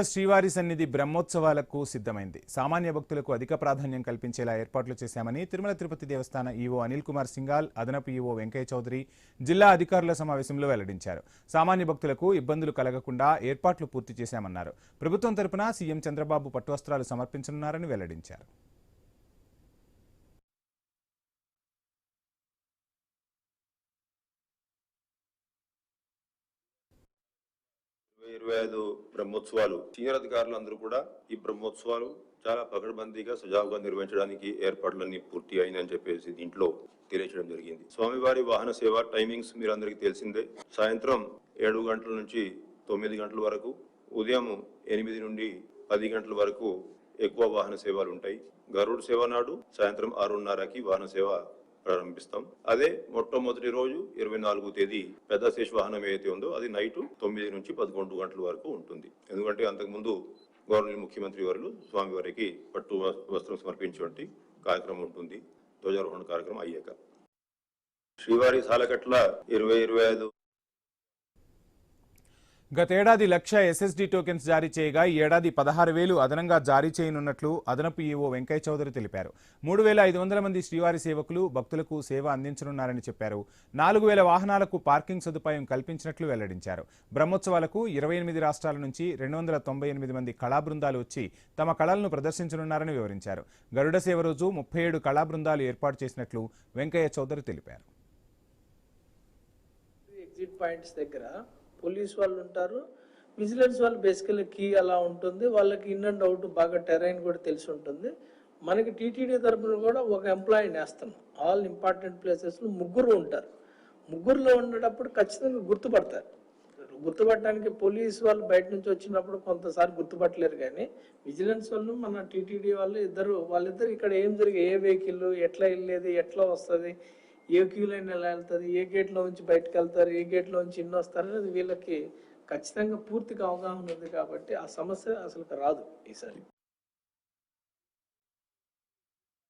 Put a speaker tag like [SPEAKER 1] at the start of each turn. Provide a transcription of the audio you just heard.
[SPEAKER 1] శ్రీవారి సన్నిధి బ్రహ్మోత్సవాలకు సిద్ధమైంది. సామాన్య భక్తులకు అధిక ప్రాధాన్యం కల్పించేలా ఏర్పాట్లు చేశామని తిరుమల తిరుపతి దేవస్థాన ఈవో అనిల్ కుమార్ సింగాల్, అదనపు ఈవో వెంకయ్య చౌదరి జిల్లా అధికారుల సమావేశంలో వెల్లడించారు. సామాన్య భక్తులకు ఇబ్బందులు కలగకుండా ఏర్పాట్లు పూర్తి చేశామన్నారు. ప్రభుత్వం తరపున సీఎం చంద్రబాబు పట్టువస్త్రాలు సమర్పించనున్నారని వెల్లడించారు.
[SPEAKER 2] 25 బ్రహ్మోత్సవాలు సీనియర్ అధికారులందరూ కూడా ఈ బ్రహ్మోత్సవాలు చాలా పకడ్బందీగా సజావుగా నిర్వహించడానికి ఏర్పాట్లన్నీ పూర్తి అయినని చెప్పేసి దీంట్లో తెలియజేయడం జరిగింది. స్వామివారి వాహన సేవ టైమింగ్స్ మీరు అందరికీ తెలిసిందే. సాయంత్రం 7 గంటల నుంచి 9 గంటల వరకు, ఉదయం 8 నుండి 10 గంటల వరకు ఎక్కువ వాహన సేవలు ఉంటాయి. గరుడ సేవ నాడు సాయంత్రం 6:30కి వాహన సేవ ప్రారంభిస్తాం. అదే మొట్టమొదటి రోజు 24వ తేదీ పెద్ద శేష వాహనం ఏదైతే ఉందో అది నైట్ 9 నుంచి 11 గంటల వరకు ఉంటుంది. ఎందుకంటే అంతకుముందు గవర్నర్ ముఖ్యమంత్రి వారు స్వామివారికి పట్టు వస్త్రం సమర్పించేటువంటి కార్యక్రమం ఉంటుంది. ధ్వజారోహణ కార్యక్రమం అయ్యాక శ్రీవారి సాలకట్ల 2025
[SPEAKER 1] గతేడాది 1,00,000 ఎస్ఎస్డీ టోకెన్స్ జారీ చేయగా ఈ ఏడాది 16,000 అదనంగా జారీ చేయనున్నట్లు అదనపు ఈవో వెంకయ్య చౌదరి తెలిపారు. 3,500 మంది శ్రీవారి సేవకులు భక్తులకు సేవ అందించనున్నారని చెప్పారు. 4,000 వాహనాలకు పార్కింగ్ సదుపాయం కల్పించినట్లు వెల్లడించారు. బ్రహ్మోత్సవాలకు 28 రాష్ట్రాల నుంచి 298 మంది కళా బృందాలు వచ్చి తమ కళలను ప్రదర్శించనున్నారని వివరించారు. గరుడ సేవ రోజు 37 కళా బృందాలు ఏర్పాటు చేసినట్లు వెంకయ్య చౌదరి తెలిపారు.
[SPEAKER 3] పోలీస్ వాళ్ళు ఉంటారు, విజిలెన్స్ వాళ్ళు బేసికల్లీ కీ అలా ఉంటుంది, వాళ్ళకి ఇన్ అండ్ అవుట్ బాగా టెరైన్ కూడా తెలిసి ఉంటుంది. మనకి టీటీడీ తరఫున కూడా ఒక ఎంప్లాయీని వేస్తాం. ఆల్ ఇంపార్టెంట్ ప్లేసెస్లో 3 ఉంటారు. 3లో ఉండేటప్పుడు ఖచ్చితంగా గుర్తుపడతారు. గుర్తుపట్టడానికి పోలీస్ వాళ్ళు బయట నుంచి వచ్చినప్పుడు కొంతసారి గుర్తుపట్టలేరు, కానీ విజిలెన్స్ వాళ్ళు మన టీటీడీ వాళ్ళు వాళ్ళిద్దరు ఇక్కడ ఏం జరిగే, ఏ వెహికల్ ఎట్లా వెళ్ళేది, ఎట్లా వస్తుంది, ఏ క్యూ లైన్ ఎలా వెళ్తుంది, ఏ గేట్లో నుంచి బయటకు వెళ్తారు, ఏ గేట్లో నుంచి ఇన్ని వస్తారు అనేది వీళ్ళకి ఖచ్చితంగా పూర్తిగా అవగాహన ఉంది. కాబట్టి ఆ సమస్య అసలు రాదు ఈసారి.